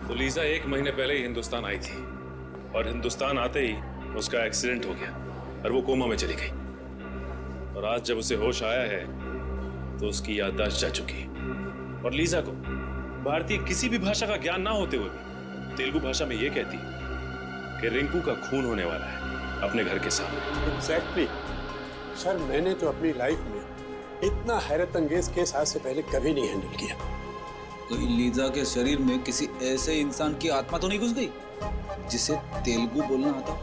तो लीजा 1 महीने पहले ही हिंदुस्तान आई थी और हिंदुस्तान आते ही उसका एक्सीडेंट हो गया और वो कोमा में चली गई। और आज जब उसे होश आया है तो उसकी याददाश्त जा चुकी है। और लीजा को भारतीय किसी भी भाषा का ज्ञान ना होते हुए भी तेलुगु भाषा में ये कहती कि रिंकू का खून होने वाला है अपने घर के सामने। एग्जैक्टली सर, मैंने तो अपनी लाइफ में इतना हैरत अंगेज केस आज से पहले कभी नहीं हैंडल किया। कहीं लीजा के शरीर में किसी ऐसे इंसान की आत्मा तो नहीं घुस गई जिसे तेलुगु बोलना आता?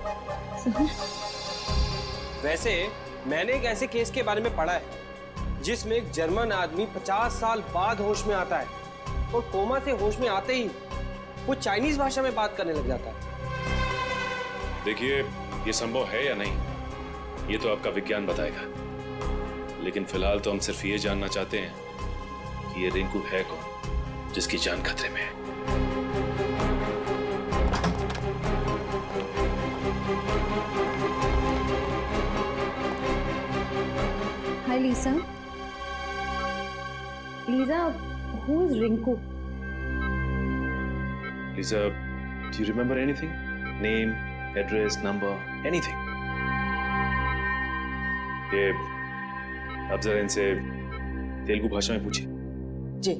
वैसे मैंने एक ऐसे केस के बारे में पढ़ा है जिसमें एक जर्मन आदमी 50 साल बाद होश में आता है और कोमा से होश में आते ही वो चाइनीज भाषा में बात करने लग जाता है। देखिए, ये संभव है या नहीं ये तो आपका विज्ञान बताएगा, लेकिन फिलहाल तो हम सिर्फ ये जानना चाहते हैं कि ये रिंकू है कौन जिसकी जान खतरे में है। Hi Lisa. Lisa, who is Rinku? Lisa, do you remember anything? Name, address, number, anything? ये अब जरा इनसे तेलुगु भाषा में पूछिए। जी,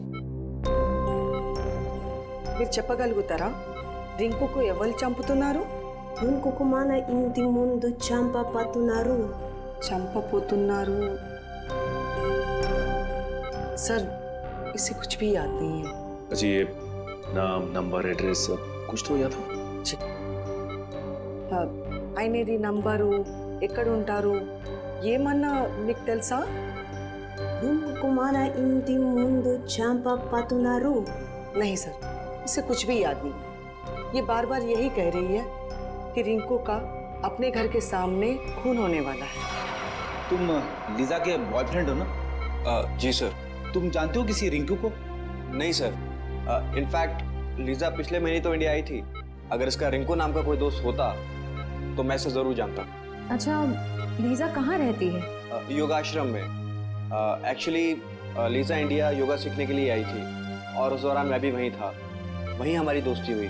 మీరు చెప్పగలుగుతారా రింకుకు ఎవరు చంపుతున్నారు? రింకుకు మన ఇంటి ముందు చంపపోతున్నారు. చంపపోతున్నారు? सर, इसे कुछ भी याद नहीं है। अच्छा, ये नाम, नंबर, एड्रेस कुछ तो याद हो? ఆయనది నంబరు, ఎక్కడ ఉంటారు, ఏమన్నా మీకు తెలుసా? రింకుకు మన ఇంటి ముందు చంపపోతున్నారు. नहीं सर, इसे कुछ भी याद नहीं। ये बार बार यही कह रही है कि रिंकू का अपने घर के सामने खून होने वाला है। तुम लीजा के बॉयफ्रेंड हो ना? जी सर। तुम जानते हो किसी रिंकू को? नहीं सर, इनफैक्ट लीजा पिछले महीने तो इंडिया आई थी। अगर इसका रिंकू नाम का कोई दोस्त होता तो मैं इसे जरूर जानता। अच्छा, लीजा कहाँ रहती है? योगाश्रम में। एक्चुअली लीजा इंडिया योगा सीखने के लिए आई थी और उस दौरान मैं भी वहीं था। वहीं हमारी दोस्ती हुई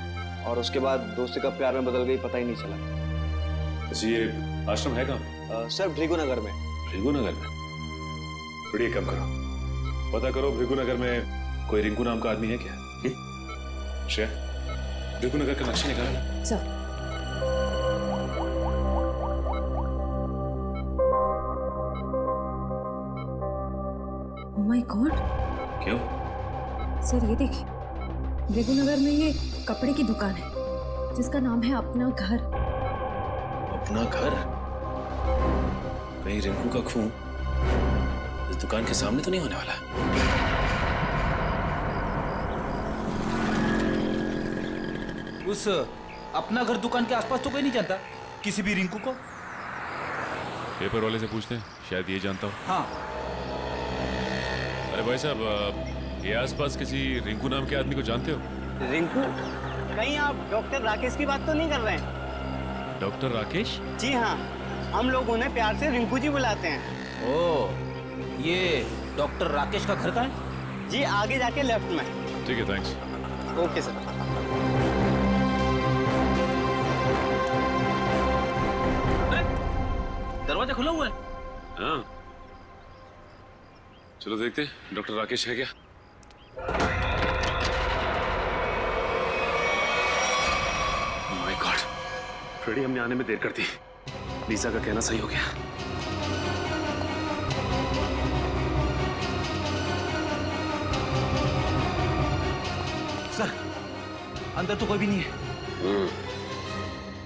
और उसके बाद दोस्ती कब प्यार में बदल गई पता ही नहीं चला। अच्छा, ये आश्रम है कहाँ? सर, भृगुनगर में। भृगुनगर में? बढ़िया, काम करो, पता करो भृगुनगर में कोई रिंकू नाम का आदमी है क्या? श्रेया, भृगुनगर का नक्शा निकालो। सर। Oh my God! क्यों? सर, ये देखिए, भृगुनगर में ये कपड़े की दुकान है जिसका नाम है अपना घर। अपना घर? कहीं रिंकू का खून इस दुकान के सामने तो नहीं होने वाला? उस अपना घर दुकान के आसपास तो कोई नहीं जानता किसी भी रिंकू को? पेपर वाले से पूछते हैं, शायद ये जानता हो। हाँ। अरे भाई साहब, ये आसपास किसी रिंकू नाम के आदमी को जानते हो? रिंकू? कहीं आप डॉक्टर राकेश की बात तो नहीं कर रहे हैं? डॉक्टर राकेश? जी हाँ, हम लोग उन्हें प्यार से रिंकू जी बुलाते हैं। ओह, ये डॉक्टर राकेश का घर कहाँ है? जी, आगे जाके लेफ्ट में। ठीक है, थैंक्स। Okay sir. दरवाजा खुला हुआ है। हाँ, चलो देखते हैं डॉक्टर राकेश है क्या। माय गॉड, फ्रेडी, हमने आने में देर कर दी। लीजा का कहना सही हो गया। सर, अंदर तो कोई भी नहीं है।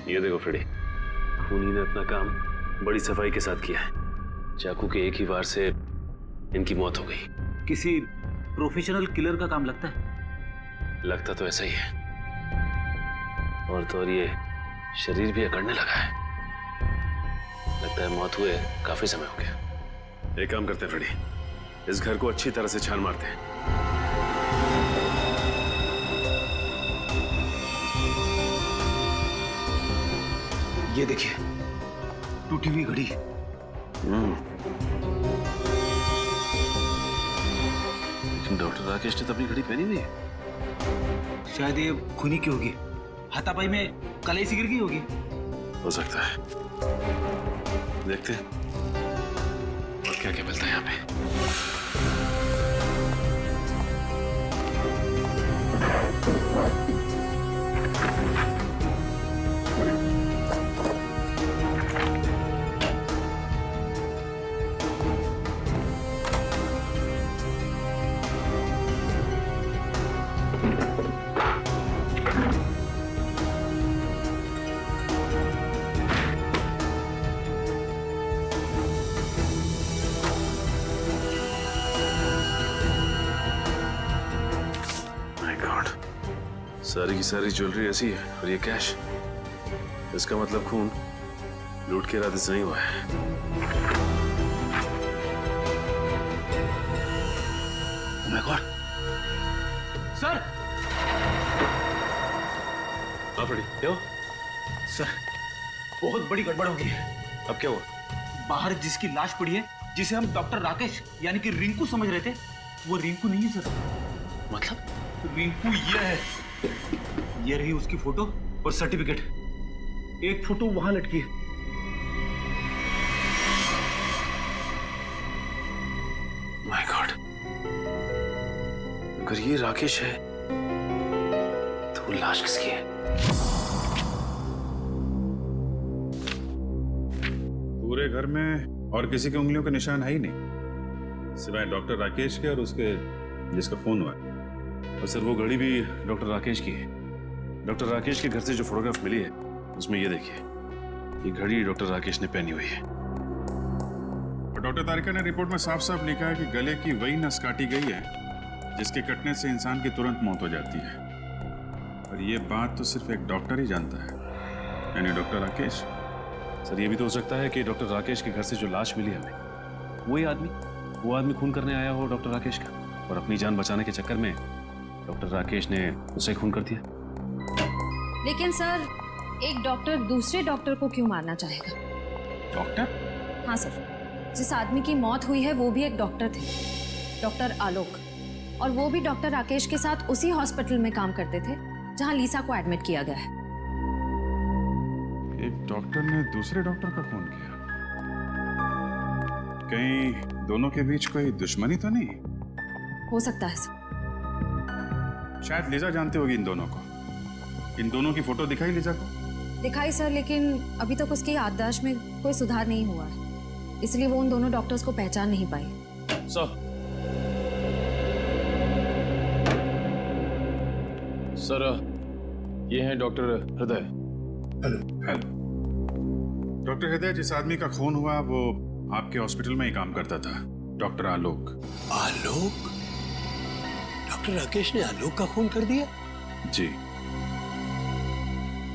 ये देखो फ्रेडी, खूनी ने अपना काम बड़ी सफाई के साथ किया है। चाकू के एक ही वार से इनकी मौत हो गई। किसी प्रोफेशनल किलर का काम लगता है। लगता तो ऐसा ही है, और तो और ये शरीर भी अकड़ने लगा है। लगता है मौत हुए काफी समय हो गया। एक काम करते हैं फ्रेडी, इस घर को अच्छी तरह से छान मारते हैं। ये देखिए, टूटी हुई घड़ी। लेकिन डॉक्टर राकेश ने तो अपनी घड़ी पहनी हुई है। शायद ये खूनी की होगी, हाथापाई में कलाई सी गिर गई होगी। हो सकता है, देखते हैं और क्या क्या मिलता है यहाँ पे। सारी की सारी ज्वेलरी ऐसी है और ये कैश, इसका मतलब खून लूट के इरादे से नहीं हुआ है। Oh my God! सर! फड़ी, क्या हुआ? सर, बहुत बड़ी गड़बड़ हो गई है। अब क्या हुआ? बाहर जिसकी लाश पड़ी है, जिसे हम डॉक्टर राकेश यानी कि रिंकू समझ रहे थे, वो रिंकू नहीं है सर। मतलब? रिंकू ये है। ये रही उसकी फोटो और सर्टिफिकेट। एक फोटो वहां लटकी है। माय गॉड, अगर ये राकेश है तो वो लाश किसकी है? पूरे घर में और किसी की उंगलियों के निशान है ही नहीं, सिवाय डॉक्टर राकेश के और उसके जिसका फोन हुआ है। और सर वो घड़ी भी डॉक्टर राकेश की है। डॉक्टर राकेश के घर से जो फोटोग्राफ मिली है उसमें ये देखिए, ये घड़ी डॉक्टर राकेश ने पहनी हुई है। और डॉक्टर तारिका ने रिपोर्ट में साफ साफ लिखा है कि गले की वही नस काटी गई है जिसके कटने से इंसान की तुरंत मौत हो जाती है। और ये बात तो सिर्फ एक डॉक्टर ही जानता है, यानी डॉक्टर राकेश। सर ये भी तो हो सकता है कि डॉक्टर राकेश के घर से जो लाश मिली हमें, वो आदमी खून करने आया हो डॉक्टर राकेश का, और अपनी जान बचाने के चक्कर में डॉक्टर राकेश ने उसे खून कर दिया। लेकिन सर, एक डॉक्टर दूसरे डॉक्टर को क्यों मारना चाहेगा? डॉक्टर? हाँ सर, जिस आदमी की मौत हुई है वो भी एक डॉक्टर थे, डॉक्टर आलोक, और वो भी डॉक्टर राकेश के साथ उसी हॉस्पिटल में काम करते थे जहां लीसा को एडमिट किया गया है। एक डॉक्टर ने दूसरे डॉक्टर का खून किया? कहीं दोनों के बीच कोई दुश्मनी तो नहीं? हो सकता है सर। शायद लीजा जानती होगी इन दोनों को। इन दोनों की फोटो दिखाई लीजा को? दिखाई सर, लेकिन अभी तक उसकी याददाश्त में कोई सुधार नहीं हुआ है, इसलिए वो उन दोनों डॉक्टर्स को पहचान नहीं पाई। सर, ये हैं डॉक्टर हृदय। हेलो। डॉक्टर हृदय, जिस आदमी का खून हुआ वो आपके हॉस्पिटल में ही काम करता था, डॉक्टर आलोक। आलोक? डॉक्टर राकेश ने आलोक का खून कर दिया? जी।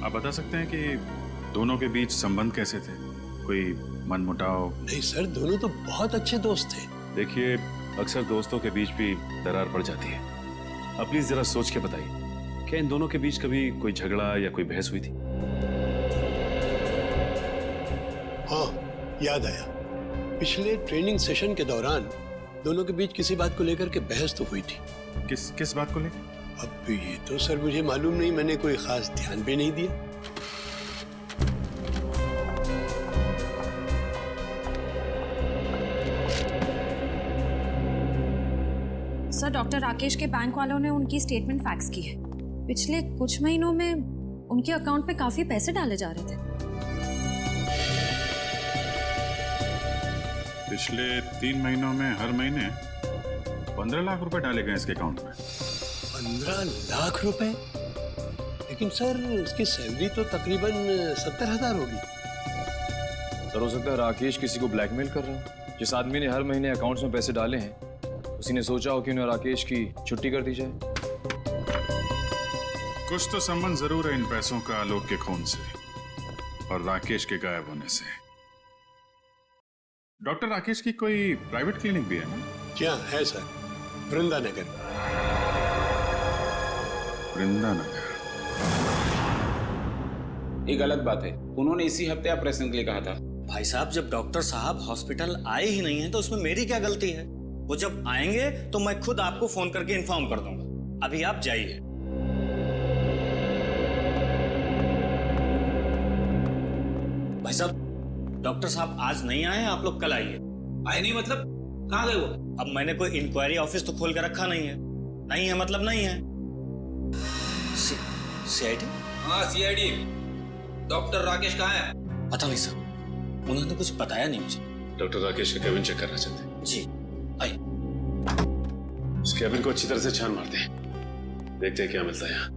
आप बता सकते हैं कि दोनों के बीच संबंध कैसे थे? कोई मनमुटाव? नहीं सर, दोनों तो बहुत अच्छे दोस्त थे। देखिए, अक्सर दोस्तों के बीच भी दरार पड़ जाती है। अब प्लीज जरा सोच के बताइए, क्या इन दोनों के बीच कभी कोई झगड़ा या कोई बहस हुई थी? हाँ, याद आया। पिछले ट्रेनिंग सेशन के दौरान दोनों के बीच किसी बात को लेकर के बहस तो हुई थी। किस बात को लेकर? अब ये तो सर मुझे मालूम नहीं, मैंने कोई खास ध्यान भी नहीं दिया। सर, डॉक्टर राकेश के बैंक वालों ने उनकी स्टेटमेंट फैक्स की है। पिछले कुछ महीनों में उनके अकाउंट पे काफी पैसे डाले जा रहे थे। पिछले 3 महीनों में हर महीने 15 लाख रुपए डाले गए इसके अकाउंट में। 15 लाख रुपए? लेकिन सर उसकी सैलरी तो तकरीबन 70,000 होगी। सर, हो सकता है राकेश किसी को ब्लैकमेल कर रहा हो। जिस आदमी ने हर महीने अकाउंट्स में पैसे डाले हैं, उसी ने सोचा हो कि उन्हें राकेश की छुट्टी कर दी जाए। कुछ तो संबंध जरूर है इन पैसों का आलोक के खून से और राकेश के गायब होने से। डॉक्टर राकेश की कोई प्राइवेट क्लिनिक भी है ना? क्या है सर, वृंदानगर। वृंदानगर? ये गलत बात है। उन्होंने इसी हफ्ते ऑपरेशन के लिए कहा था। भाई साहब, जब डॉक्टर साहब हॉस्पिटल आए ही नहीं है तो उसमें मेरी क्या गलती है? वो जब आएंगे तो मैं खुद आपको फोन करके इन्फॉर्म कर दूंगा। अभी आप जाइए। डॉक्टर साहब आज नहीं आए, आप लोग कल आइए। आए नहीं मतलब? कहाँ गए वो? अब मैंने कोई इंक्वायरी ऑफिस तो खोल के रखा नहीं है। नहीं है मतलब नहीं है। सीआईडी? हाँ सीआईडी। डॉक्टर राकेश कहाँ है? पता नहीं सर, उन्होंने कुछ बताया नहीं मुझे। डॉक्टर राकेश का केबिन चेक करना चाहते हैं। जी आइए। इस केबिन को अच्छी तरह से छान मारते हैं, देखते हैं क्या मिलता है यहाँ।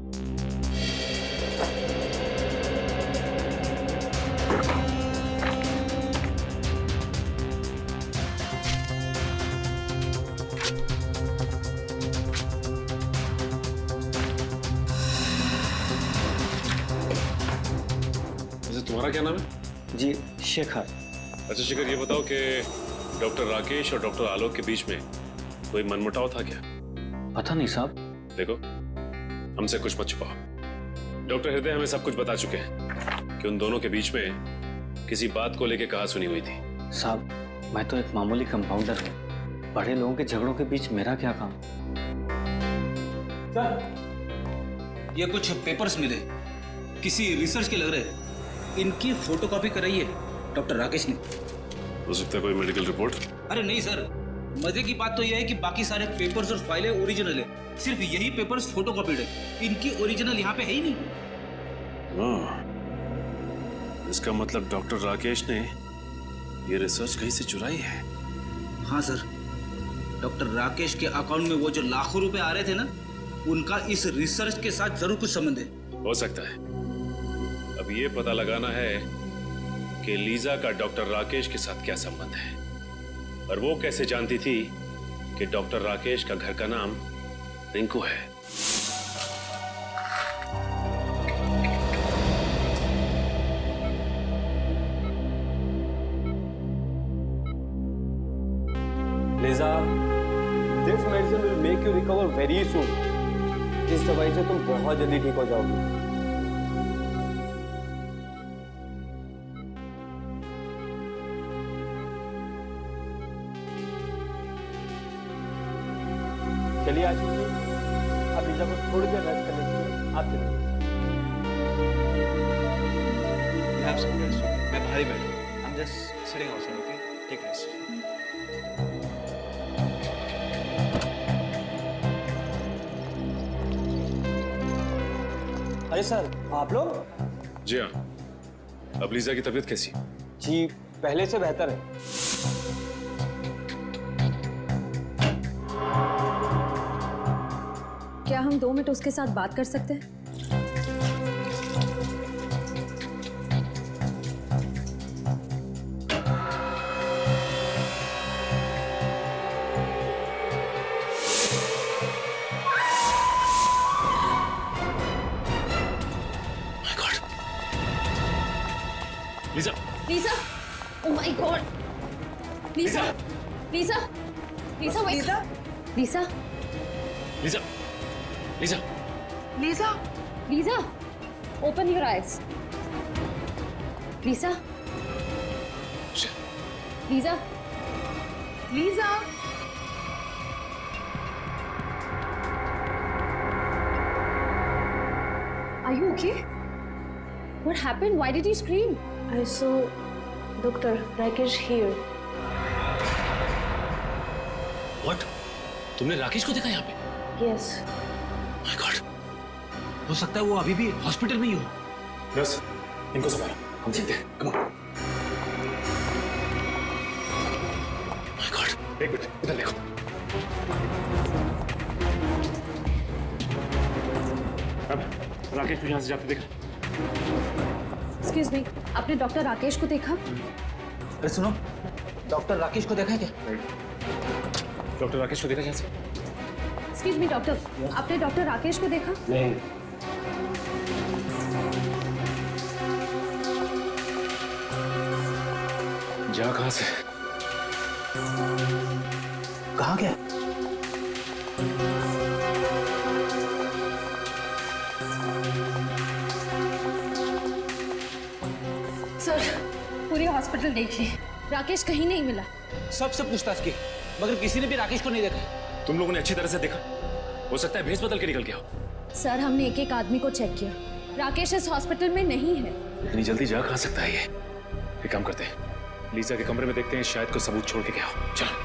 तुम्हारा क्या नाम है? जी शेखर। अच्छा शेखर, ये बताओ कि डॉक्टर राकेश और डॉक्टर आलोक के बीच में कोई मनमुटाव था क्या? पता नहीं साहब। देखो, हमसे कुछ मत छुपाओ। डॉक्टर हृदय हमें सब कुछ बता चुके हैं कि उन दोनों के बीच में किसी बात को लेकर कहा सुनी हुई थी। साहब, मैं तो एक मामूली कंपाउंडर हूँ, बड़े लोगों के झगड़ों के बीच मेरा क्या काम? सर, ये कुछ पेपर्स मिले, किसी रिसर्च के लग रहे। इनकी फोटोकॉपी कराई है डॉक्टर राकेश ने। हो सकता है कोई मेडिकल रिपोर्ट? अरे नहीं सर, मजे की बात तो यह है कि बाकी सारे पेपर्स और फाइलें ओरिजिनल है, सिर्फ यही पेपर्स फोटोकॉपीड है। इनकी ओरिजिनल यहाँ पे है ही नहीं। इसका मतलब डॉक्टर राकेश ने ये रिसर्च कहीं से चुराई है। हाँ सर, डॉक्टर राकेश के अकाउंट में वो जो लाखों रुपए आ रहे थे ना, उनका इस रिसर्च के साथ जरूर कुछ संबंध है। हो सकता है। अब ये पता लगाना है कि लीजा का डॉक्टर राकेश के साथ क्या संबंध है, और वो कैसे जानती थी कि डॉक्टर राकेश का घर का नाम रिंकू है। Lisa, this medicine will make you recover very soon. इस दवाई से तुम बहुत जल्दी ठीक हो जाओगे। चलिए आशीष जी, अब लीजा को थोड़ी देर रेस्ट करने दीजिए। आप चलिए। मैं बाहर ही बैठूं। I'm just sitting outside, okay? Take rest. अरे सर, आप लोग? जी हाँ। अब लीजा की तबीयत कैसी? जी पहले से बेहतर है। क्या हम 2 मिनट उसके साथ बात कर सकते हैं? Lisa! Lisa! Oh my God! Lisa! Lisa! Lisa! Lisa! Lisa! Lisa! Lisa! Lisa! Lisa! Open your eyes. Lisa! Lisa! Lisa! Are you okay? What happened? Why did you scream? I saw Dr. Rakesh here. What? तुमने राकेश को देखा यहाँ पे? Yes. My God! हो सकता है वो अभी भी हॉस्पिटल में ही हो। नर्स, इनको संभालो, हम देखते हैं। Come on. My God! एक मिनट, इधर देखो। अब राकेश को यहाँ से जाते देखा? Excuse me, आपने डॉक्टर राकेश को देखा? अरे सुनो, डॉक्टर राकेश को देखा है क्या? डॉक्टर राकेश को देखा यहाँ से? Excuse me, डॉक्टर, आपने डॉक्टर राकेश को देखा? नहीं। जा कहाँ से? कहाँ गया? सर, पूरी हॉस्पिटल देखिए, राकेश कहीं नहीं मिला। सबसे पूछताछ की, मगर किसी ने भी राकेश को नहीं देखा। तुम लोगों ने अच्छी तरह से देखा? हो सकता है भेस बदल के निकल गया हो। सर, हमने एक एक आदमी को चेक किया, राकेश इस हॉस्पिटल में नहीं है। इतनी जल्दी जा कहाँ सकता है ये? एक काम करते हैं, लीजा के कमरे में देखते हैं, शायद कोई सबूत छोड़ के गया हो। चलो।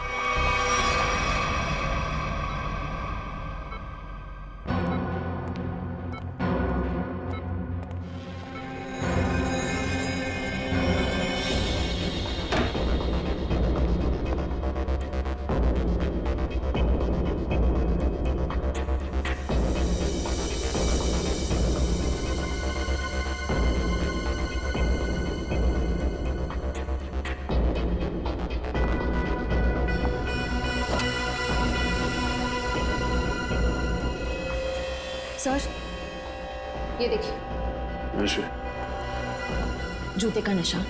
सर, ये देखिए, जूते का निशान।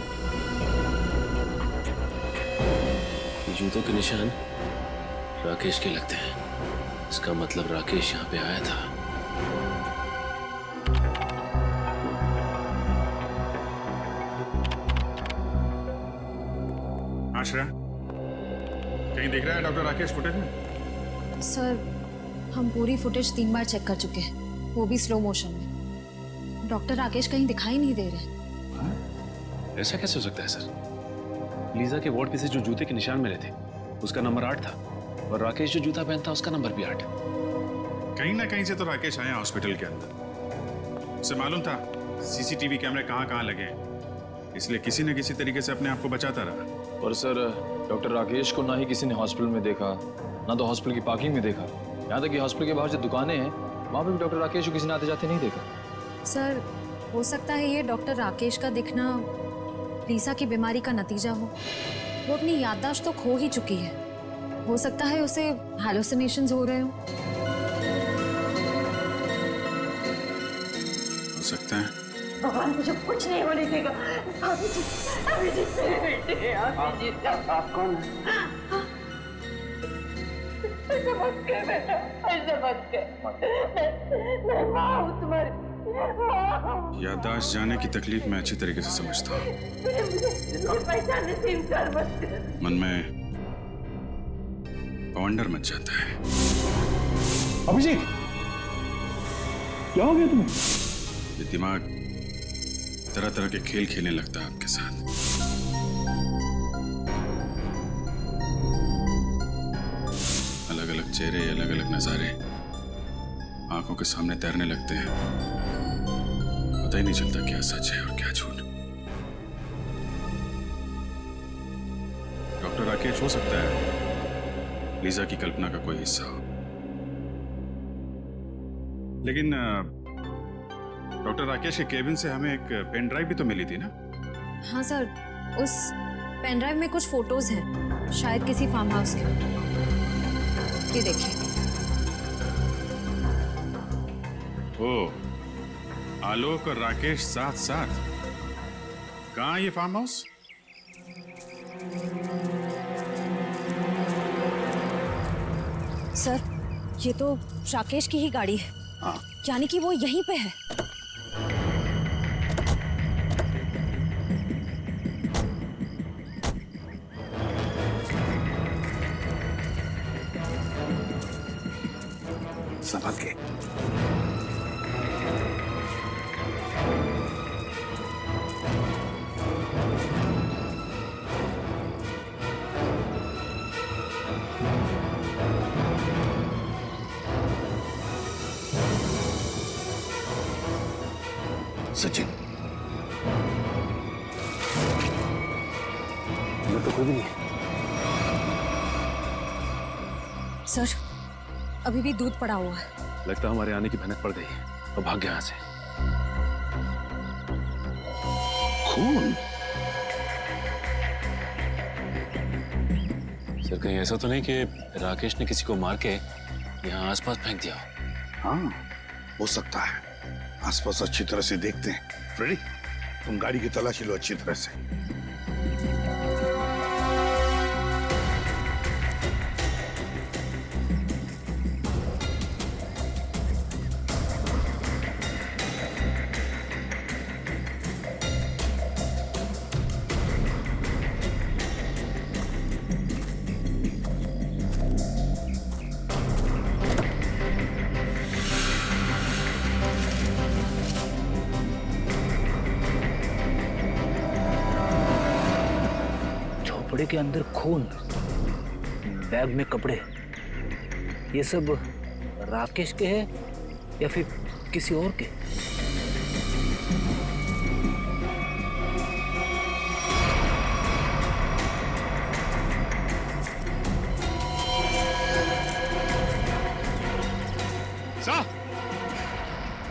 जूतों के निशान राकेश के लगते हैं। इसका मतलब राकेश यहाँ पे आया था। आश्रा, कहीं दिख रहा है डॉक्टर राकेश फुटेज में? सर, हम पूरी फुटेज 3 बार चेक कर चुके हैं, वो भी स्लो मोशन में। डॉक्टर राकेश कहीं दिखाई नहीं दे रहे। ऐसा कैसे हो सकता है सर? लीजा के वार्ड पे से जो जूते के निशान मिले थे उसका नंबर 8 था, और राकेश जो जूता पहनता उसका नंबर भी 8। कहीं ना कहीं से तो राकेश आया हॉस्पिटल के अंदर। उसे मालूम था सीसीटीवी कैमरे कहाँ कहाँ लगे हैं, इसलिए किसी न किसी तरीके से अपने आप को बचाता रहा। और सर, डॉक्टर राकेश को ना ही किसी ने हॉस्पिटल में देखा, ना तो हॉस्पिटल की पार्किंग में देखा। यहाँ तक कि हॉस्पिटल के बाहर जो दुकानें हैं वहाँ पे भी डॉक्टर राकेश को किसी ने आते जाते नहीं देखा। सर, हो सकता है ये डॉक्टर राकेश का दिखना लीसा की बीमारी का नतीजा हो। वो अपनी याददाश्त तो खो ही चुकी है। हो सकता है उसे हैलुसिनेशंस हो रहे हो। हो सकता है। भगवान मुझे कुछ नहीं होने देगा। अभिजीत मेरे बेटे हैं। अभिजीत, आप कौन हैं? ऐसा मत कर बेटा, ऐसा मत कर। मैं माँ हूँ तुम्हारी, माँ। याददाश्त जाने की तकलीफ मैं अच्छी तरीके से समझता हूँ। मुझे पहचानने से इनकार मत कर। मन में वंडर मच जाता है। अभिजीत, क्या हो गया तुम्हें? ये दिमाग तरह तरह के खेल खेलने लगता है आपके साथ। अलग अलग चेहरे, अलग अलग नजारे आंखों के सामने तैरने लगते हैं। पता ही नहीं चलता क्या सच है और क्या झूठ। डॉक्टर राकेश हो सकता है लीजा की कल्पना का कोई हिस्सा हो, लेकिन डॉक्टर राकेश के केबिन से हमें एक पेन ड्राइव भी तो मिली थी ना? हाँ सर, उस पेन ड्राइव में कुछ फोटोज हैं, शायद किसी फार्म हाउस के। ये देखिए। ओह, आलोक और राकेश साथ साथ। कहाँ ये फार्म हाउस? सर, ये तो राकेश की ही गाड़ी है। हाँ। यानी कि वो यहीं पे है। संभल के। सचिन, मैं तो कोई भी नहीं है। सर, अभी भी दूध पड़ा हुआ है। लगता है हमारे आने की भनक पड़ गई है और भाग गया यहाँ से। खून? सर, कहीं ऐसा तो नहीं कि राकेश ने किसी को मार के यहाँ आसपास फेंक दिया हो? हाँ, हो सकता है। आसपास अच्छी तरह से देखते हैं। फ्रेडी, तुम गाड़ी की तलाशी लो अच्छी तरह से। कपड़े के अंदर खून, बैग में कपड़े, ये सब राकेश के हैं या फिर किसी और के?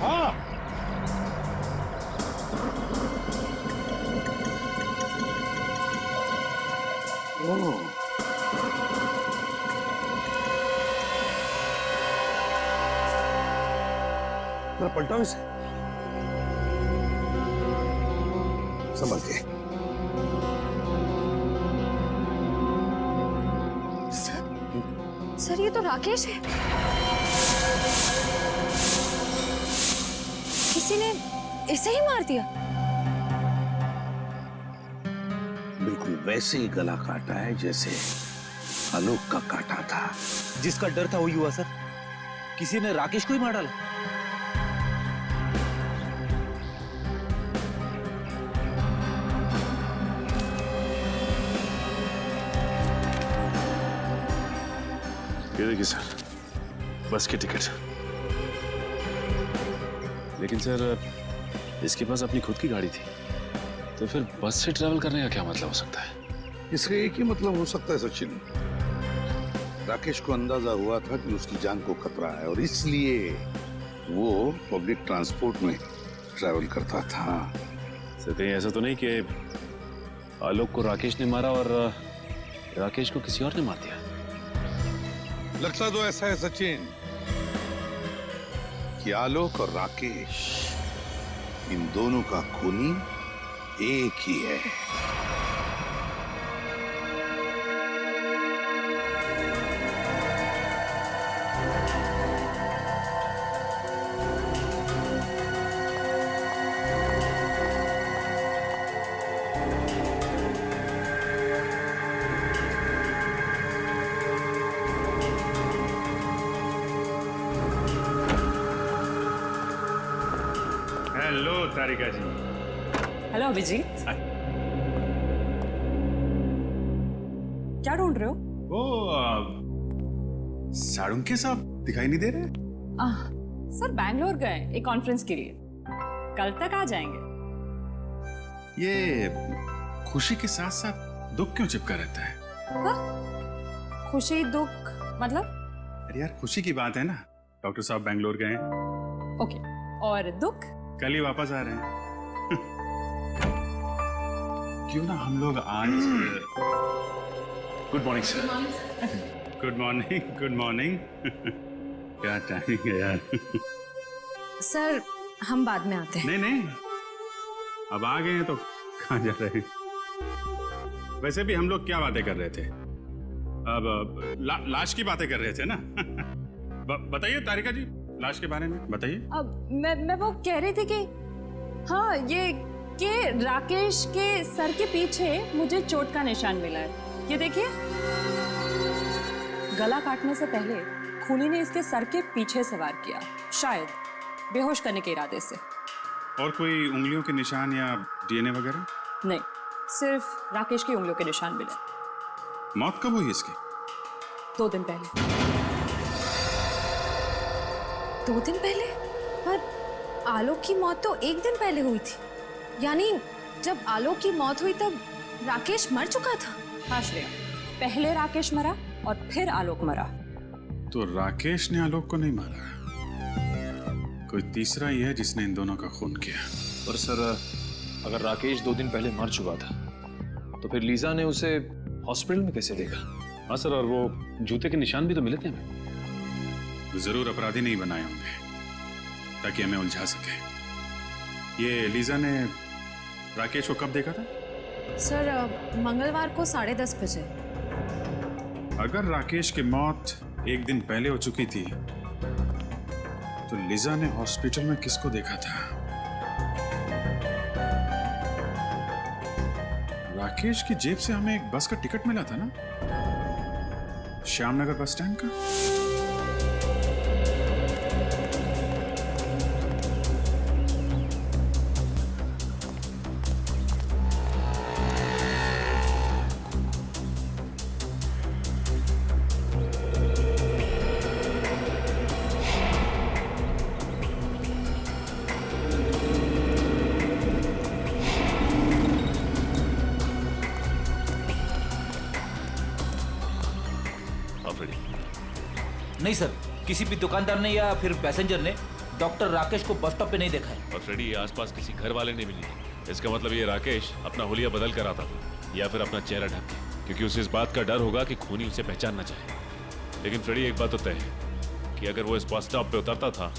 हाँ, मैं पलटाऊं इसे? संभल के। सर ये तो राकेश है। किसी ने इसे ही मार दिया। बिल्कुल वैसे ही गला काटा है जैसे आलोक का काटा था। जिसका डर था वही हुआ सर। किसी ने राकेश को ही मार डाला। ये देखिए सर, बस की टिकट। लेकिन सर इसके पास अपनी खुद की गाड़ी थी, तो फिर बस से ट्रैवल करने का क्या मतलब हो सकता है? इसका एक ही मतलब हो सकता है सचिन, राकेश को अंदाजा हुआ था कि उसकी जान को खतरा है और इसलिए वो पब्लिक ट्रांसपोर्ट में ट्रैवल करता था। सर कहीं ऐसा तो नहीं कि आलोक को राकेश ने मारा और राकेश को किसी और ने मार दिया? लगता तो ऐसा है सचिन कि आलोक और राकेश, इन दोनों का खूनी एक ही है। हेलो तारिका जी। हेलो अभिजीत। क्या ढूंढ रहे हो? वो साड़ुंके साहब दिखाई नहीं दे रहे? सर बैंगलोर गए एक कॉन्फ्रेंस के लिए, कल तक आ जाएंगे। ये खुशी के साथ साथ दुख क्यों चिपका रहता है? हाँ? खुशी दुख मतलब? अरे यार खुशी की बात है ना, डॉक्टर साहब बैंगलोर गए हैं। ओके, और दुख? कल ही वापस आ रहे हैं। क्यों ना हम लोग आज। Good morning sir. Good morning, good morning. क्या टाइमिंग है यार। सर हम बाद में आते हैं। नहीं नहीं, अब आ गए हैं तो कहाँ जा रहे हैं? वैसे भी हम लोग क्या बातें कर रहे थे? अब लाश की बातें कर रहे थे ना। बताइए तारिका जी, लाश के बारे में बताइए। अब मैं वो कह रही थी कि हाँ, ये कि राकेश के सर के पीछे मुझे चोट का निशान मिला है। ये देखिए, गला काटने से पहले खूनी ने इसके सर के पीछे से वार किया, शायद बेहोश करने के इरादे से। और कोई उंगलियों के निशान या डीएनए वगैरह? नहीं, सिर्फ राकेश की उंगलियों के निशान मिले। मौत कब हुई इसकी? 2 दिन पहले। 2 दिन पहले? पर आलोक की मौत तो 1 दिन पहले हुई थी। यानी जब आलोक की मौत हुई तब राकेश मर चुका था। हाँ श्रेया, पहले राकेश मरा और फिर आलोक मरा। तो राकेश ने आलोक को नहीं मारा, कोई तीसरा ही है जिसने इन दोनों का खून किया। पर सर अगर राकेश 2 दिन पहले मर चुका था तो फिर लीजा ने उसे हॉस्पिटल में कैसे देखा? हाँ सर, और वो जूते के निशान भी तो मिले थे हमें। जरूर अपराधी नहीं बनाए होंगे ताकि हमें उलझा सके। ये लीजा ने राकेश को कब देखा था? सर मंगलवार को 10:30 बजे। अगर राकेश की मौत 1 दिन पहले हो चुकी थी तो लीजा ने हॉस्पिटल में किसको देखा था? राकेश की जेब से हमें एक बस का टिकट मिला था ना, श्यामनगर बस स्टैंड का। नहीं सर, किसी भी दुकानदार ने या फिर पैसेंजर ने डॉक्टर राकेश को बस स्टॉप पे नहीं देखा है। और फ्रेडी, आसपास किसी घर वाले ने भी नहीं देखा। इसका मतलब ये राकेश अपना हुलिया बदल कर आता था या फिर अपना चेहरा ढक के, क्योंकि उसे इस बात का डर होगा कि खूनी उसे पहचान न जाए। लेकिन फ्रेडी, एक बात तो तय है कि अगर वो इस बस स्टॉप पे उतरता था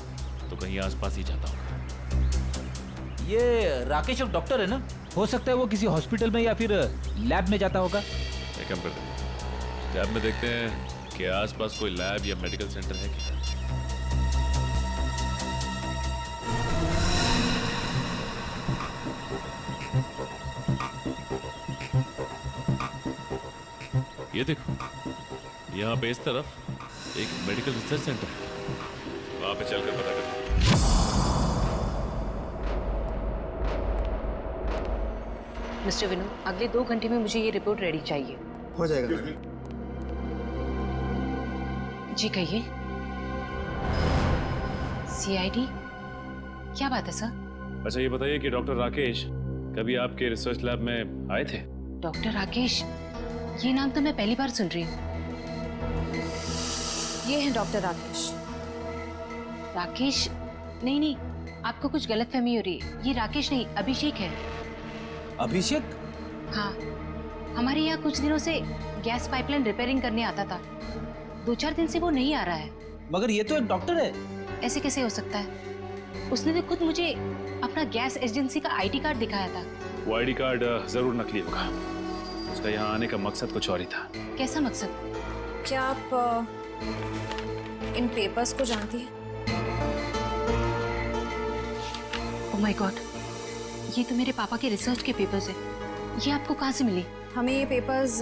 तो कहीं आसपास ही जाता होगा। ये राकेश एक डॉक्टर है ना, हो सकता है वो किसी हॉस्पिटल में या फिर लैब में जाता होगा। एक काम करते हैं, लैब में देखते हैं कि आसपास कोई लैब या मेडिकल सेंटर है क्या। ये देखो, यहाँ पे इस तरफ एक मेडिकल रिसर्च सेंटर है, वहां पे चलकर पता करते हैं। मिस्टर विनोद, अगले 2 घंटे में मुझे ये रिपोर्ट रेडी चाहिए। हो जाएगा। जी कहिए। सीआईडी, क्या बात है सर? अच्छा ये बताइए कि डॉक्टर राकेश कभी आपके रिसर्च लैब में आए थे? डॉक्टर राकेश, ये नाम तो मैं पहली बार सुन रही हूँ। ये है डॉक्टर राकेश। राकेश? नहीं नहीं, आपको कुछ गलतफहमी हो रही है। ये राकेश नहीं, अभिषेक है। अभिषेक? हाँ, हमारे यहाँ कुछ दिनों से गैस पाइपलाइन रिपेयरिंग करने आता था। 2-4 दिन से वो नहीं आ रहा है। मगर ये तो एक डॉक्टर है। ऐसे कैसे हो सकता है? उसने तो खुद मुझे अपना गैस एजेंसी का आईडी कार्ड दिखाया था। वो आईडी कार्ड जरूर नकली होगा। उसका यहाँ आने का मकसद कुछ और ही था। कैसा मकसद? क्या आप इन पेपर्स को जानती हैं? ओह माय गॉड, ये तो मेरे पापा के रिसर्च के पेपर्स हैं। ये आपको कहाँ से मिली? हमें ये पेपर्स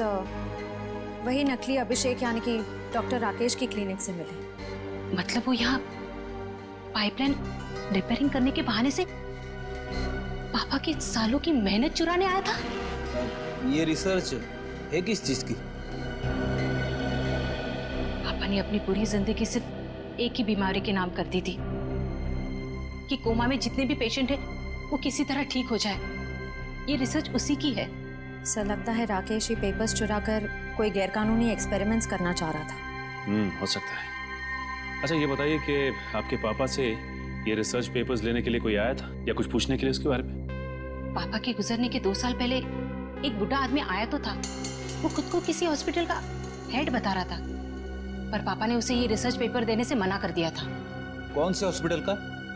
वही नकली अभिषेक यानी कि डॉक्टर राकेश की क्लिनिक से मिले। मतलब वो यहाँ पाइपलाइन रिपेयरिंग करने के बहाने से पापा की सालों की मेहनत चुराने आया था? ये रिसर्च है किस चीज की? पापा ने अपनी पूरी जिंदगी सिर्फ एक ही बीमारी के नाम कर दी थी कि कोमा में जितने भी पेशेंट हैं वो किसी तरह ठीक हो जाए। ये रिसर्च उसी की है। सर, लगता है राकेश ये पेपर्स चुराकर कोई गैरकानूनी एक्सपेरिमेंट्स करना चाह रहा था। हो सकता है। अच्छा ये बताइए कि आपके पापा से ये रिसर्च पेपर्स लेने के लिए कोई आया था या कुछ पूछने के लिए उसके बारे में? पापा के गुजरने के 2 साल पहले एक बुढ़ा आदमी आया तो था। वो खुद को किसी हॉस्पिटल का हेड बता रहा था, पर पापा ने उसे ये रिसर्च पेपर देने से मना कर दिया था। कौन से हॉस्पिटल का?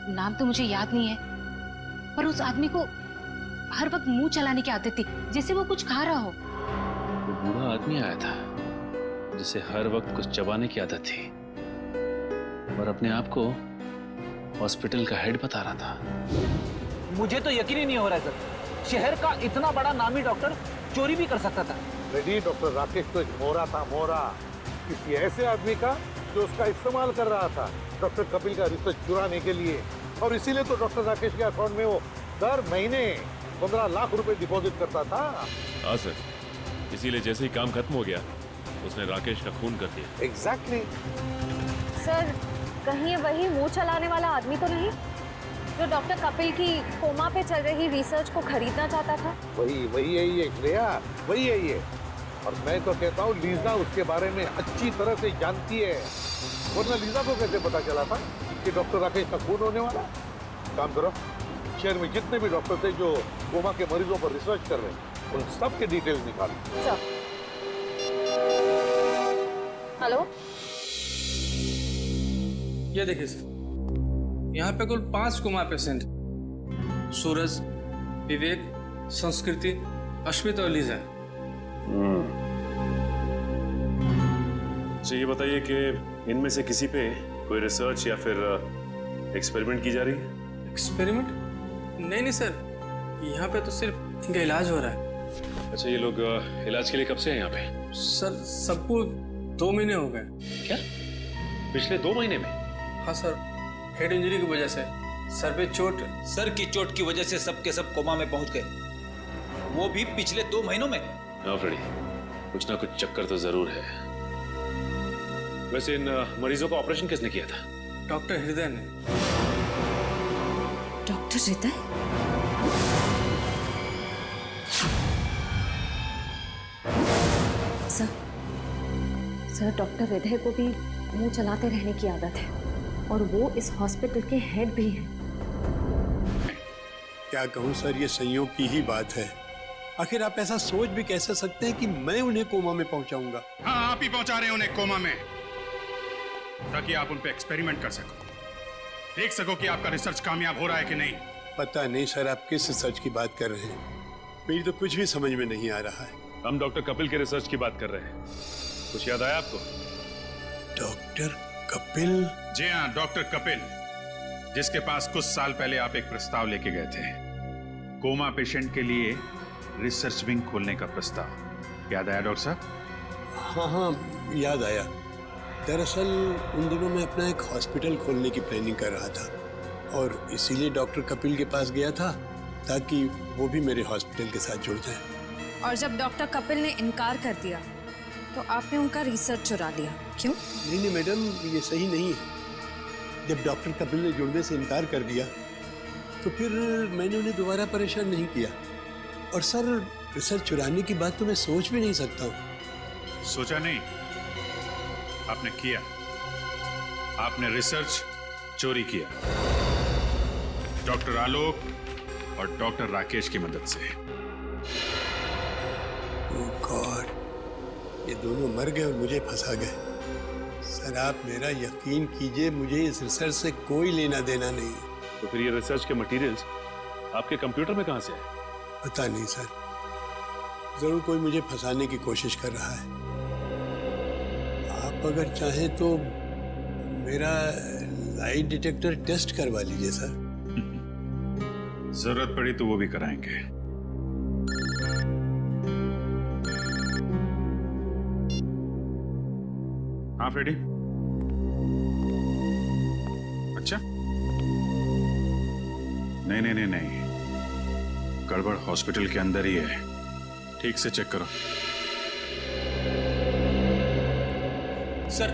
नाम तो मुझे याद नहीं है, पर उस आदमी को हर वक्त मुंह चलाने की आदत थी, जैसे वो कुछ खा रहा हो। वो बूढ़ा आदमी आया था जिसे हर वक्त कुछ चबाने की आदत थी और अपने आप को हॉस्पिटल का हेड बता रहा था। मुझे तो यकीन ही नहीं हो रहा है सर। शहर का इतना बड़ा नामी डॉक्टर चोरी भी कर सकता था। रेडी, डॉक्टर राकेश तो एक मोहरा था, मोहरा किसी ऐसे आदमी का जो उसका इस्तेमाल कर रहा था डॉक्टर कपिल का रिसर्च चुराने के लिए। और इसीलिए तो डॉक्टर राकेश के अकाउंट में वो दर महीने 15 लाख रुपए डिपॉजिट करता था। हाँ सर, इसीलिए जैसे ही काम खत्म हो गया उसने राकेश का खून कर दिया। एग्जैक्टली। सर, कहीं ये वही मुंह चलाने वाला आदमी तो नहीं जो डॉक्टर कपिल की कोमा पे चल रही रिसर्च को खरीदना चाहता था? वही है ये श्रेया, वही है ये। और मैं तो कहता हूँ लीजा उसके बारे में अच्छी तरह से जानती है, वरना लीजा को कैसे पता चला था कि डॉक्टर राकेश का खून होने वाला? काम करो, शहर में जितने भी डॉक्टर थे जो कोमा के मरीजों पर रिसर्च कर रहे हैं उन सब के डिटेल्स निकालो। हेलो, ये देखिए सर, यहाँ पे कुल 5 कोमा पेशेंट, सूरज, विवेक, संस्कृति, अश्मित और लीजा। अच्छा ये बताइए कि इनमें से किसी पे कोई रिसर्च या फिर एक्सपेरिमेंट की जा रही है? एक्सपेरिमेंट? नहीं सर, यहाँ पे तो सिर्फ इनका इलाज हो रहा है। अच्छा ये लोग इलाज के लिए कब से हैं यहाँ पे? सर, सबको 2 महीने हो गए। क्या? पिछले 2 महीने में? हाँ सर, हेड इंजरी की वजह से सर पे चोट। सर की चोट की वजह से सब के सब कोमा में पहुंच गए, वो भी पिछले 2 महीनों में। हाँ फ्रेडी, कुछ ना कुछ चक्कर तो जरूर है। वैसे इन मरीजों का ऑपरेशन किसने किया था? डॉक्टर हृदय ने। डॉक्टर हृदय? सर, डॉक्टर हृदय को भी मुंह चलाते रहने की आदत है और वो इस हॉस्पिटल के हेड भी हैं। क्या कहूँ सर, ये संयोग की ही बात है। आखिर आप ऐसा सोच भी कैसे सकते हैं कि मैं उन्हें कोमा में पहुंचाऊंगा? हाँ, आप ही पहुंचा रहे हैं उन्हें कोमा में, ताकि आप उन पे एक्सपेरिमेंट कर सको, देख सको कि आपका रिसर्च कामयाब हो रहा है कि नहीं। पता नहीं सर, आप किस रिसर्च की बात कर रहे हैं, मेरी तो कुछ भी समझ में नहीं आ रहा है। हम डॉक्टर कपिल के रिसर्च की बात कर रहे हैं। कुछ याद आया आपको? डॉक्टर कपिल? जी हाँ, डॉक्टर कपिल, जिसके पास कुछ साल पहले आप एक प्रस्ताव लेके गए थे, कोमा पेशेंट के लिए रिसर्च विंग खोलने का प्रस्ताव। याद आया डॉक्टर साहब? हाँ हाँ, याद आया। दरअसल उन दिनों मैं अपना एक हॉस्पिटल खोलने की प्लानिंग कर रहा था और इसीलिए डॉक्टर कपिल के पास गया था ताकि वो भी मेरे हॉस्पिटल के साथ जुड़ जाए। और जब डॉक्टर कपिल ने इनकार कर दिया तो आपने उनका रिसर्च चुरा लिया, क्यों? नहीं मैडम, ये सही नहीं है। जब डॉक्टर कपिल ने जुड़ने से इनकार कर दिया तो फिर मैंने उन्हें दोबारा परेशान नहीं किया। और सर, रिसर्च चुराने की बात तो मैं सोच भी नहीं सकता हूँ। सोचा नहीं, आपने किया। आपने रिसर्च चोरी किया, डॉक्टर आलोक और डॉक्टर राकेश की मदद से। ओह गॉड, ये दोनों मर गए और मुझे फंसा गए। सर, आप मेरा यकीन कीजिए, मुझे इस रिसर्च से कोई लेना देना नहीं। तो फिर ये रिसर्च के मटेरियल्स आपके कंप्यूटर में कहां से आए? पता नहीं सर, जरूर कोई मुझे फंसाने की कोशिश कर रहा है। आप अगर चाहें तो मेरा लाइट डिटेक्टर टेस्ट करवा लीजिए सर। जरूरत पड़ी तो वो भी कराएंगे। हाँ फ्रेडी? अच्छा, नहीं नहीं नहीं नहीं, गड़बड़ हॉस्पिटल के अंदर ही है, ठीक से चेक करो। सर,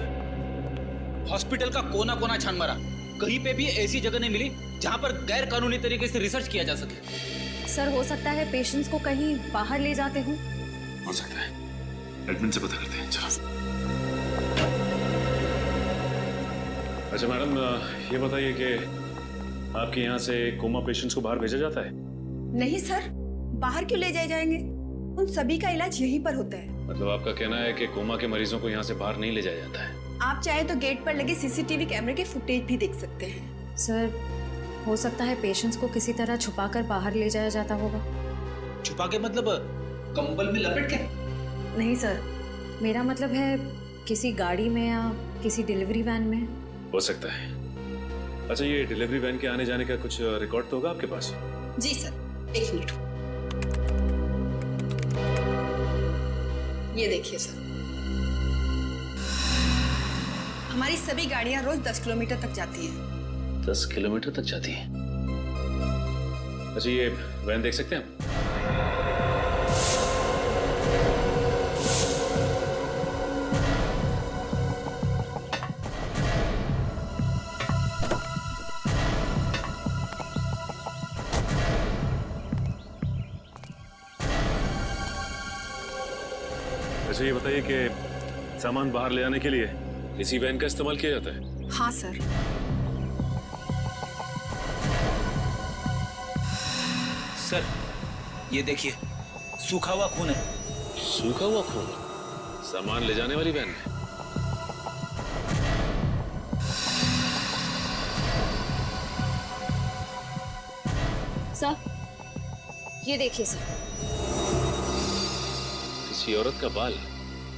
हॉस्पिटल का कोना कोना छान मारा, कहीं पे भी ऐसी जगह नहीं मिली जहां पर गैर कानूनी तरीके से रिसर्च किया जा सके। सर, हो सकता है पेशेंट्स को कहीं बाहर ले जाते हो। हो सकता है, एडमिन से पता करते हैं। चलो। अच्छा मैडम, ये बताइए कि आपके यहाँ से कोमा पेशेंट्स को बाहर भेजा जाता है? नहीं सर, बाहर क्यों ले जाए जाएंगे? उन सभी का इलाज यहीं पर होता है। मतलब आपका कहना है कि कोमा के मरीजों को यहाँ से बाहर नहीं ले जाया जाता है? आप चाहे तो गेट पर लगे सीसीटीवी कैमरे के फुटेज भी देख सकते हैं। सर, हो सकता है पेशेंट्स को किसी तरह छुपाकर बाहर ले जाया जाता होगा। छुपा के मतलब कंबल में लपेट के? नहीं सर, मेरा मतलब है किसी गाड़ी में या किसी डिलीवरी वैन में। हो सकता है। अच्छा, ये डिलीवरी वैन के आने जाने का कुछ रिकॉर्ड तो होगा आपके पास? जी सर, एक मिनट। ये देखिए सर, हमारी सभी गाड़ियां रोज 10 किलोमीटर तक जाती हैं। 10 किलोमीटर तक जाती है? अच्छा, ये वैन देख सकते हैं हम? अच्छा, ये बताइए कि सामान बाहर ले जाने के लिए इसी वैन का इस्तेमाल किया जाता है? हाँ सर। सर, ये देखिए, सूखा हुआ खून है। सूखा हुआ खून? सामान ले जाने वाली वैन में? सर, ये देखिए सर। किसी औरत का बाल?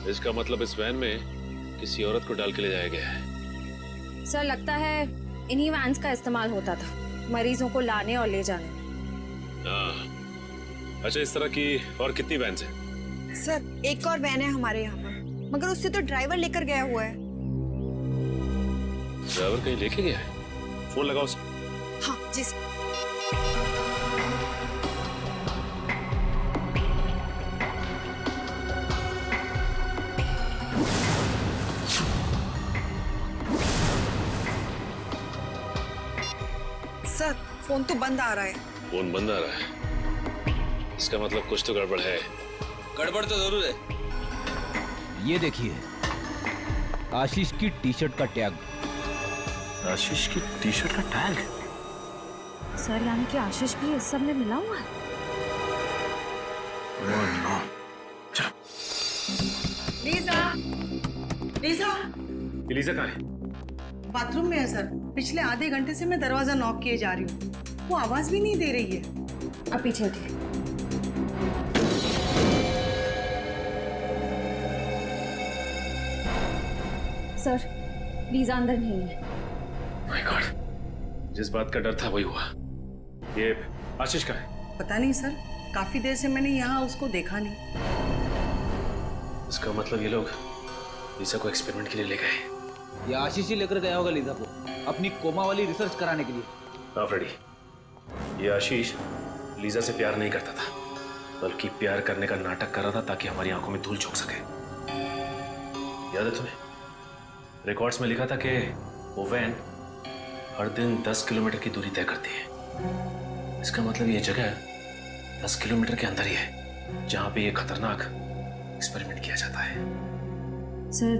इसका मतलब इस वैन में किसी औरत को डाल के ले जाया गया है। सर, लगता है इन्हीं वैन्स का इस्तेमाल होता था मरीजों को लाने और ले जाने में। हाँ। अच्छा, इस तरह की और कितनी वैन्स हैं? सर, एक और वैन है हमारे यहाँ पर, मगर उससे तो ड्राइवर लेकर गया हुआ है। ड्राइवर कहीं लेके गया है? फोन लगाओ उसे। हाँ जी सर। सर, फोन तो बंद आ रहा है। फोन बंद आ रहा है? इसका मतलब कुछ तो गड़बड़ है। गड़बड़ तो जरूर है। ये देखिए, आशीष की टी शर्ट का टैग। आशीष की टी शर्ट का टैग? सर यानी कि आशीष भी इस सब में मिला हुआ है? लीजा, लीजा, लीजा कहाँ है? बाथरूम में है सर। पिछले आधे घंटे से मैं दरवाजा नॉक किए जा रही हूँ, वो आवाज भी नहीं दे रही है। अब पीछे उठिए। सर, लीजा अंदर नहीं है। माय गॉड, जिस बात का डर था वही हुआ। ये आशीष का है? पता नहीं सर, काफी देर से मैंने यहाँ उसको देखा नहीं। इसका मतलब ये लोग लीजा को एक्सपेरिमेंट के लिए ले गए। ये आशीष ही लेकर गया होगा लीजा को अपनी कोमा वाली रिसर्च कराने के लिए। हाँ फ्रेडी, ये आशीष लीजा से प्यार नहीं करता था, बल्कि प्यार करने का नाटक कर रहा था ताकि हमारी आंखों में धूल झोंक सके। याद है तुम्हें? रिकॉर्ड्स में लिखा था कि वो वैन हर दिन 10 किलोमीटर की दूरी तय करती है। इसका मतलब ये जगह 10 किलोमीटर के अंदर ही है जहां पे ये खतरनाक एक्सपेरिमेंट किया जाता है। सर,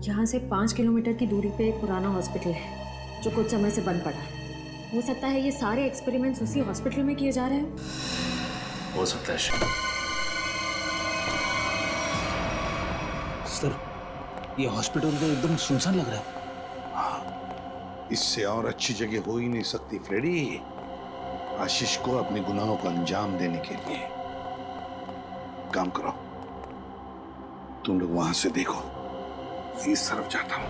यहाँ से 5 किलोमीटर की दूरी पे एक पुराना हॉस्पिटल है जो कुछ समय से बंद पड़ा है। हो सकता है ये सारे एक्सपेरिमेंट्स उसी हॉस्पिटल में किए जा रहे हैं। हो सकता है। सर, ये हॉस्पिटल तो एकदम सुनसान लग रहा है। इससे और अच्छी जगह हो ही नहीं सकती फ्रेडी, आशीष को अपने गुनाहों को अंजाम देने के लिए। काम करो, तुम लोग वहां से देखो, इस तरफ जाता हूं।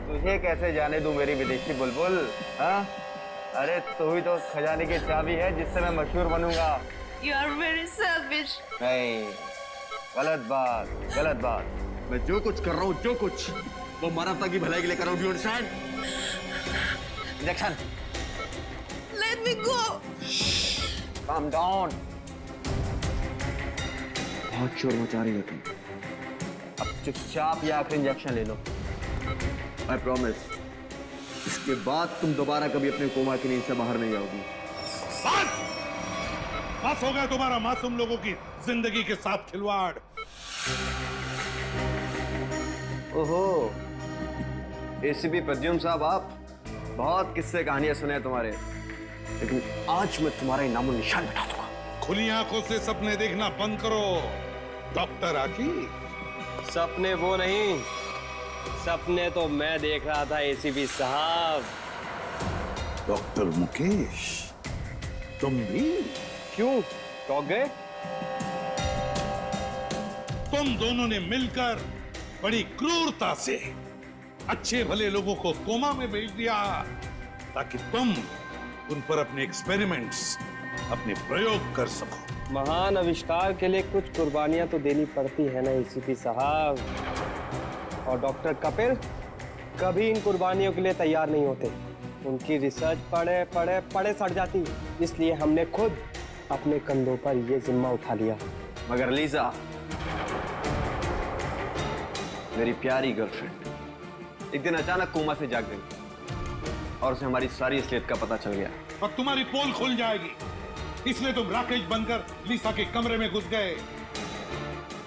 तुझे कैसे जाने दूं मेरी विदेशी बुलबुल? हाँ, अरे तू ही तो खजाने की चाबी है जिससे मैं मशहूर बनूंगा। You are very selfish. नहीं, गलत बात, गलत बात। मैं जो कुछ कर रहा हूँ, जो कुछ, वो मानवता की भलाई के लिए कर रहा हूँ। Understand? Injection. Let me go. Calm down. बहुत शोर मचा रही हो तुम। अब चुपचाप ये आखिरी इंजेक्शन ले लो। I promise. इसके बाद तुम दोबारा कभी अपने कोमा की नींद से बाहर नहीं आओगी। बस हो गया तुम्हारा मासूम लोगों की जिंदगी के साथ खिलवाड़। ओहो, एसीपी प्रद्युम्न साहब, आप बहुत किस्से कहानियां सुने तुम्हारे, लेकिन आज मैं तुम्हारा ही नामो निशान मिटा दूंगा। खुली आंखों से सपने देखना बंद करो डॉक्टर आकी। सपने वो नहीं, सपने तो मैं देख रहा था एसीपी साहब। डॉक्टर मुकेश, तुम भी? क्यों, चौंक गए? तुम दोनों ने मिलकर बड़ी क्रूरता से अच्छे भले लोगों को कोमा में भेज दिया ताकि तुम उन पर अपने एक्सपेरिमेंट्स, अपने प्रयोग कर सको। महान आविष्कार के लिए कुछ कुर्बानियां तो देनी पड़ती है ना एसीपी साहब, और डॉक्टर कपिल कभी इन कुर्बानियों के लिए तैयार नहीं होते। उनकी रिसर्च पढ़े पढ़े पढ़े सड़ जाती, इसलिए हमने खुद अपने कंधों पर यह जिम्मा उठा लिया। मगर लीजा, मेरी प्यारी गर्लफ्रेंड, एक दिन अचानक कोमा से जाग गई और उसे हमारी सारी असलियत का पता चल गया। और तुम्हारी पोल खुल जाएगी, इसलिए तुम राकेश बनकर लीसा के कमरे में घुस गए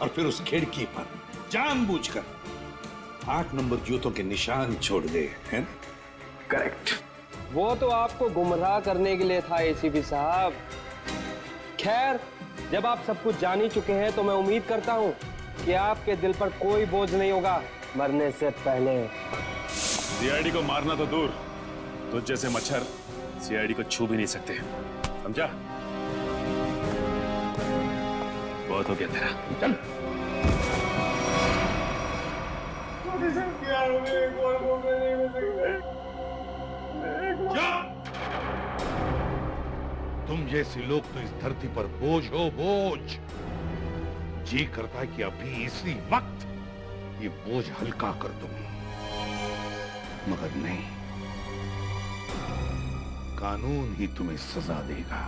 और फिर उस खिड़की पर जानबूझकर 8 नंबर जूतों के निशान छोड़ दे, हैं? करेक्ट। वो तो आपको गुमराह करने के लिए था एसीपी साहब। खैर, जब आप सब कुछ जान ही चुके हैं तो मैं उम्मीद करता हूं कि आपके दिल पर कोई बोझ नहीं होगा मरने से पहले। सीआईडी को मारना तो दूर, तुझ जैसे मच्छर सीआईडी को छू भी नहीं सकते, समझा? बहुत हो गया तेरा, चल। तुम जैसे लोग तो इस धरती पर बोझ हो, बोझ। जी करता है कि अभी इसी वक्त ये बोझ हल्का कर दूं, मगर नहीं। कानून ही तुम्हें सजा देगा।